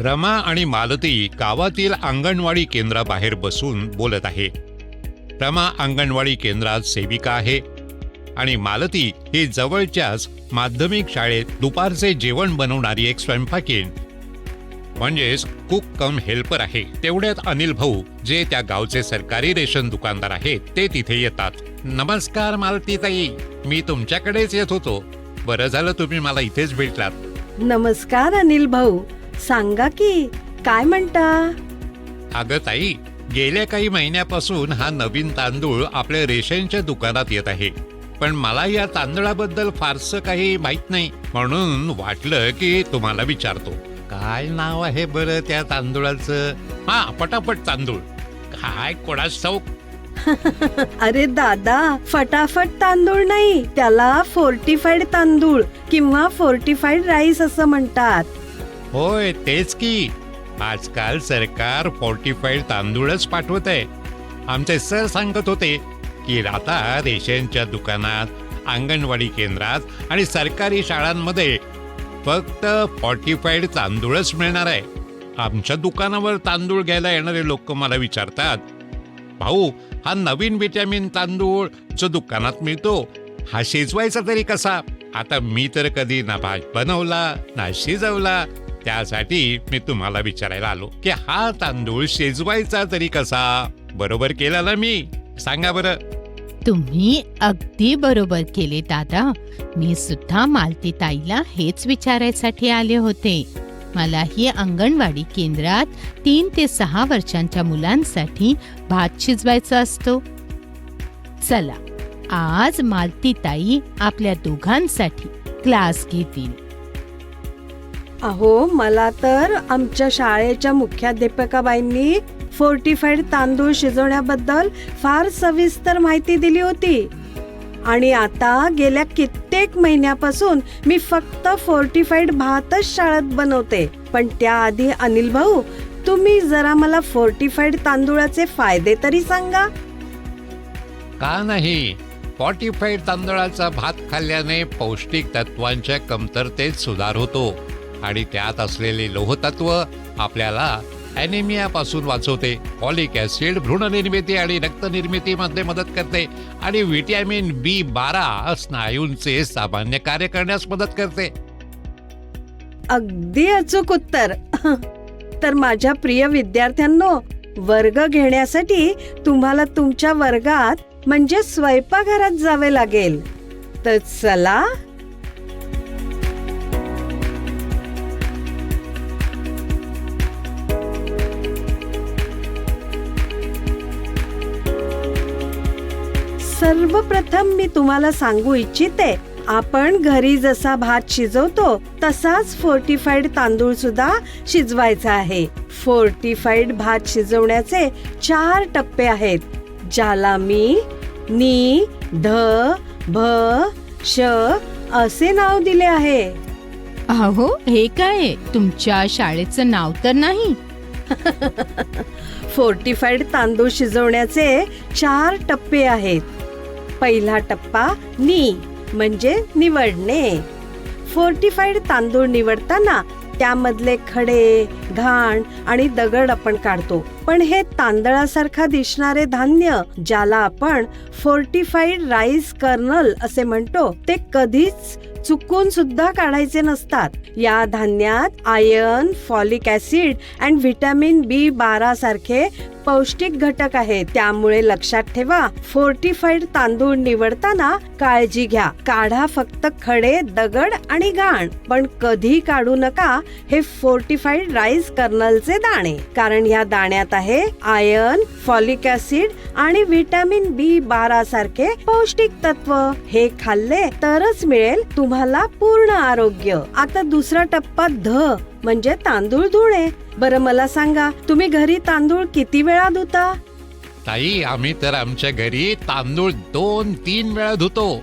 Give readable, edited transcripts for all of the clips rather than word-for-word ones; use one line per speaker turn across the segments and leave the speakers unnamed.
रमा आणि मालती गावातील अंगणवाडी केंद्राबाहेर बसून बोलत आहे. रमा अंगणवाडी केंद्रात सेविका आहे आणि मालती ही जवळच्याच माध्यमिक शाळेत दुपारचे जेवण बनवणारी एक स्वयंपाकीण म्हणजेच कुक कम हेल्पर आहे. तेवढ्यात अनिल भाऊ, जे त्या गावचे सरकारी रेशन दुकानदार आहेत, ते तिथे येतात. नमस्कार मालतीताई, मी तुमच्याकडेच येत होतो. बरं झालं तुम्ही मला इथेच भेटलात.
नमस्कार अनिल भाऊ, सांगा की काय म्हणता?
अगं ताई, गेल्या काही महिन्यापासून हा नवीन तांदूळ आपल्या रेशनच्या दुकानात येत आहे, पण मला या तांदळाबद्दल फारसं काही माहित नाही, म्हणून वाटलं की तुम्हाला विचारतो. काय नाव आहे बरं त्या तांदूळाचं? हा, पटापट तांदूळ. काय कोणास ठाऊक?
अरे दादा, फटाफट तांदूळ नाही, त्याला फोर्टिफाईड तांदूळ किंवा फोर्टिफाईड राईस असं म्हणतात.
होय, तेच की. आजकाल सरकार फोर्टिफाईड तांदूळच पाठवत आहे. आमचे सर सांगत होते की आता रेशनच्या दुकानात, अंगणवाडी केंद्रात आणि सरकारी शाळांमध्ये फक्त फोर्टिफाईड तांदूळच मिळणार आहे. आमच्या दुकानावर तांदूळ घ्यायला येणारे लोक मला विचारतात, भाऊ, हा नवीन विटॅमिन तांदूळ जो दुकानात मिळतो, हा शिजवायचा तरी कसा? आता मी तर कधी ना भात बनवला ना शिजवला, त्यासाठी मी तुम्हाला विचारायला आलो की हा तांदूळ शिजवायचा तरी कसा? बरोबर केला ना मी? सांगा बरं.
तुम्ही अगदी बरोबर केले दादा. मी सुद्धा मालतीताईला हेच विचारायसाठी आले होते. मलाही अंगणवाडी केंद्रात 3 ते 6 वर्षांच्या मुलांसाठी भात शिजवायचा असतो. चला, आज मालतीताई आपल्या दोघांसाठी क्लास घेतील.
अहो, मला तर आमच्या शाळेच्या मुख्याध्यापिकाबाईंनी फोर्टिफाईड तांदूळ शिजवण्याबद्दल फार सविस्तर माहिती दिली होती. आणि आता गेल्या कित्येक महिन्यापासून मी फक्त फोर्टिफाईड भातच शाळेत बनवते. पण त्याआधी अनिल भाऊ, तुम्ही जरा मला फोर्टिफाईड तांदूळाचे फायदे तरी सांगा.
का नाही? फोर्टिफाईड तांदळाचा भात खाल्ल्याने पौष्टिक तत्वांच्या कमतरतेत सुधार होतो आणि त्यात असलेले लोहतत्व आपल्याला ॲनिमियापासून वाचवते. फॉलिक ॲसिड भ्रूणनिर्मिती आणि रक्तनिर्मितीमध्ये मदत करते आणि व्हिटॅमिन B12 स्नायूंचे सामान्य कार्य करण्यास मदत करते.
अगदी अचूक उत्तर. तर माझ्या प्रिय विद्यार्थ्यांनो, वर्ग घेण्यासाठी तुम्हाला तुमच्या वर्गात म्हणजे स्वयंपाकघरात जावे लागेल. तर चला. सर्वप्रथम मी तुम्हाला सांगू इच्छिते, आपण घरी जसा भात शिजवतो तसाच फोर्टिफाईड तांदूळ सुद्धा शिजवायचा आहे. फोर्टिफाईड भात शिजवण्याचे 4 टप्पे आहेत, ज्याला मी नी, ध, भ, श असे नाव दिले आहे.
अहो, हे काय? तुमच्या शाळेचं नाव तर नाही?
फोर्टिफाईड तांदूळ शिजवण्याचे 4 टप्पे आहेत. पहिला टप्पा नी म्हणजे निवडणे. फोर्टिफाईड तांदूळ निवडताना त्यामधले खडे, घाण आणि दगड आपण काढतो. पण हे तांदळासारखा दिसणारे धान्य, ज्याला आपण फोर्टिफाईड राईस कर्नल असे म्हणतो, ते कधीच चुकून सुद्धा काढायचे नसतात. या धान्यात आयर्न, फॉलिक ऍसिड आणि व्हिटॅमिन B12 सारखे पौष्टिक घटक आहेत. त्यामुळे लक्षात ठेवा, फोर्टिफाईड तांदूळ निवडताना काळजी घ्या. काढा फक्त खडे, दगड आणि घाण, पण कधी काढू नका हे फोर्टिफाईड राईस कर्नलचे दाणे, कारण या दाण्यात आहे आयर्न, फॉलिक ऍसिड आणि व्हिटॅमिन B12 सारखे पौष्टिक तत्व. हे खाल्ले तरच मिळेल तुम्हाला पूर्ण आरोग्य. आता दुसरा टप्पा ध म्हणजे तांदूळ धुणे. बरं, मला सांगा, तुम्ही घरी तांदूळ किती वेळा धुता?
ताई, आम्ही तर आमच्या घरी तांदूळ 2-3 वेळा धुतो.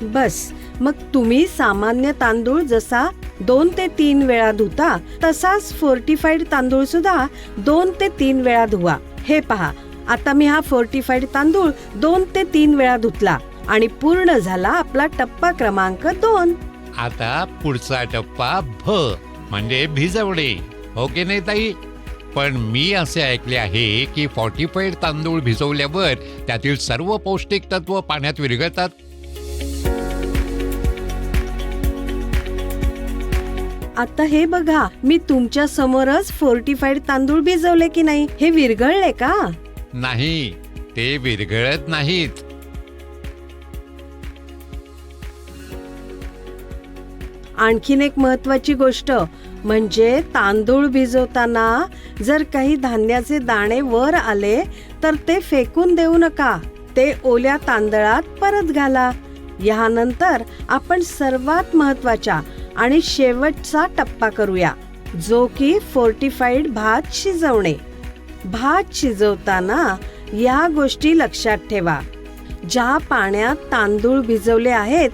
बस, मग तुम्ही सामान्य तांदूळ जसा 2 ते 3 वेळा धुता, तसाच फोर्टिफाईड तांदूळ सुद्धा 2 ते 3 वेळा धुवा. हे पहा, आता मी हा फोर्टिफाईड तांदूळ 2 ते 3 वेळा धुतला आणि पूर्ण झाला आपला टप्पा क्रमांक 2.
आता पुढचा टप्पा भ म्हणजे भिजवणे. हो की नाही ताई? पण मी असे ऐकले आहे की फॉर्टिफाईड तांदूळ भिजवल्यावर त्यातील सर्व पौष्टिक तत्व पाण्यात विरघळतात.
आता हे बघा, मी तुमच्या समोरच फोर्टिफाईड तांदूळ भिजवले की नाही, हे विरघळले का?
नाही, ते विरघळत नाहीत.
आणखीन एक महत्वाची गोष्ट म्हणजे तांदूळ भिजवताना जर काही धान्याचे दाणे वर आले तर ते फेकून देऊ नका, ते ओल्या तांदळात परत घाला. यानंतर आपण सर्वात महत्वाच्या आणि शेवटचा टप्पा करूया, जो की फोर्टिफाईड भात शिजवणे. भात शिजवताना या गोष्टी लक्षात ठेवा. ज्या पाण्यात तांदूळ भिजवले आहेत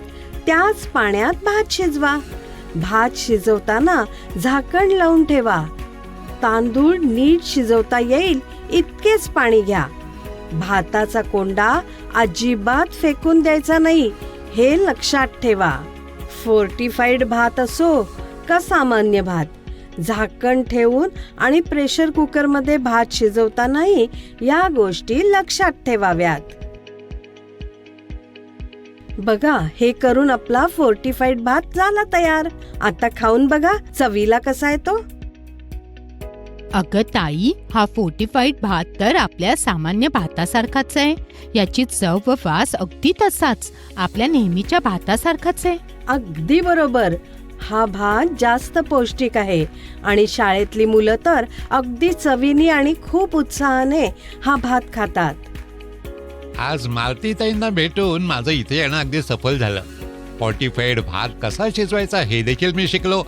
त्याच पाण्यात भात शिजवा. भात शिजवताना झाकण लावून ठेवा. तांदूळ नीट शिजवता येईल इतकेच पाणी घ्या. भाताचा कोंडा अजिबात फेकून द्यायचा नाही, हे लक्षात ठेवा. फोर्टिफाईड भात असो का सामान्य भात, झाकण ठेवून आणि प्रेशर कुकर मध्ये भात शिजवतानाही या गोष्टी लक्षात ठेवाव्यात. बघा, हे करून आपला फोर्टिफाईड भात झाला तयार. आता खाऊन बघा चवीला कसा आहे तो.
अगं ताई, हा फोर्टिफाईड भात तर आपल्या सामान्य भातासारखाच आहे. याची चव व वास अगदी तसाच आपल्या नेहमीच्या भातासारखाच आहे.
अगदी बरोबर. हा भात जास्त पौष्टिक आहे आणि शाळेतली मुलं तर अगदी चवीने आणि खूप उत्साहाने हा भात खातात.
आज मालतीताईंना भेटून माझं इथे येणं अगदी सफल झालं. फॉर्टिफाईड भात कसा शिजवायचा हे देखील मी शिकलो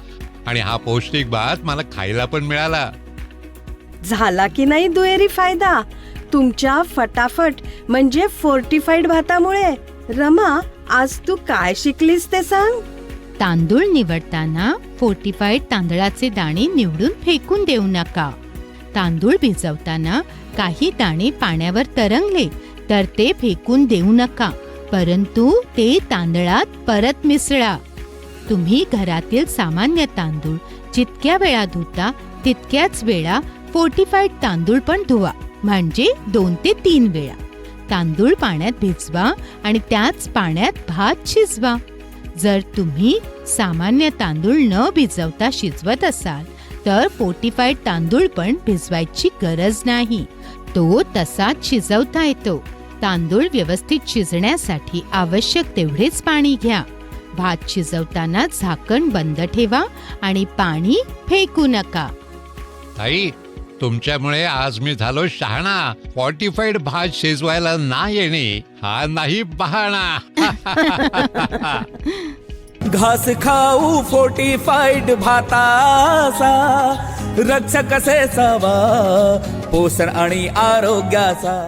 आणि हा पौष्टिक भात मला खायला पण मिळाला.
झाला की नाही दुहेरी फायदा तुमच्या फटाफट म्हणजे फोर्टिफाईड भातामुळे. रमा, आज तू काय शिकलीस ते सांग.
तांदूळ निवडताना फोर्टिफाईड तांदळाचे दाणे निवडून फेकून देऊ नका. तांदूळ भिजवताना काही दाणे पाण्यावर तरंगले तर ते फेकून देऊ नका, परंतु ते तांदळात परत मिसळा. तुम्ही घरातील सामान्य तांदूळ जितक्या वेळा धुता तितक्याच वेळा फोर्टिफाईड तांदूळ पण धुवा, म्हणजे 2 ते 3 वेळा. तांदूळ पाण्यात भिजवा आणि त्याच पाण्यात भात शिजवा. जर तुम्ही सामान्य तांदूळ न भिजवता शिजवत असाल तर फोर्टिफाईड तांदूळ पण भिजवायची गरज नाही, तो तसाच शिजवता येतो. तांदूळ व्यवस्थित शिजण्यासाठी आवश्यक तेवढेच पाणी घ्या. भात शिजवताना झाकण बंद ठेवा आणि पाणी फेकू नका.
ताई, तुमच्यामुळे आज मी झालो शहाणा. फॉर्टिफाईड भात शिजवायला ना येणे हा नाही बहाणा.
घास खाऊ फोर्टिफाईड भाताचा, रक्षक असे सावा पोषण आणि आरोग्याचा.